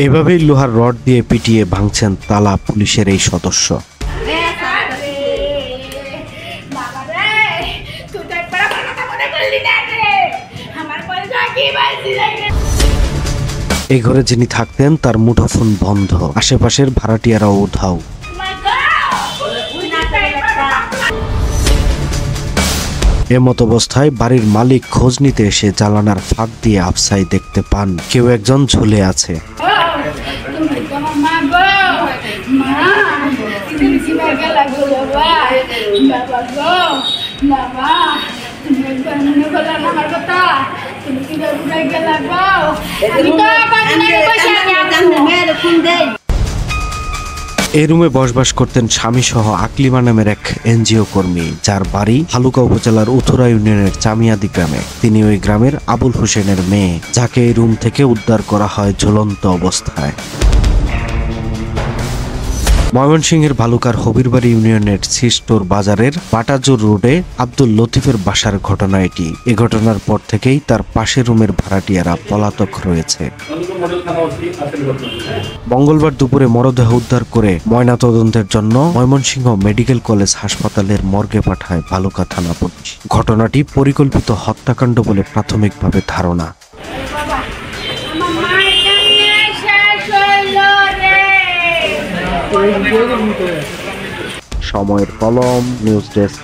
এভাবেই লোহার রড দিয়ে পিটিয়ে ভাঙছেন তালা পুলিশের এই সদস্য। এই ঘরে যিনি থাকতেন তার মুঠোফোন বন্ধ, আশেপাশের ভাড়াটিয়ারাও উধাও। এমত অবস্থায় বাড়ির মালিক খোঁজ নিতে এসে জানালার ফাঁক দিয়ে আফসাই দেখতে পান কেউ একজন ঝুলে আছে। এই রুমে বসবাস করতেন স্বামী সহ আকলিমা নামের এক এনজিও কর্মী, যার বাড়ি ভালুকা উপজেলার উথুরা ইউনিয়নের চামিয়াদি গ্রামে। তিনি ওই গ্রামের আবুল হোসেনের মেয়ে, যাকে এই রুম থেকে উদ্ধার করা হয় ঝুলন্ত অবস্থায়। ময়মনসিংহের ভালুকার হবিরবাড়ি ইউনিয়নের সিস্টোর বাজারের বাটাজোর রোডে আব্দুল লতিফের বাসার ঘটনা এটি। এ ঘটনার পর থেকেই তার পাশের রুমের ভাড়াটিয়ারা পলাতক রয়েছে। মঙ্গলবার দুপুরে মরদেহ উদ্ধার করে ময়নাতদন্তের জন্য ময়মনসিংহ মেডিকেল কলেজ হাসপাতালের মর্গে পাঠায় ভালুকা থানা পুলিশ। ঘটনাটি পরিকল্পিত হত্যাকাণ্ড বলে প্রাথমিকভাবে ধারণা। সময়ের কলম, নিউজ ডেস্ক।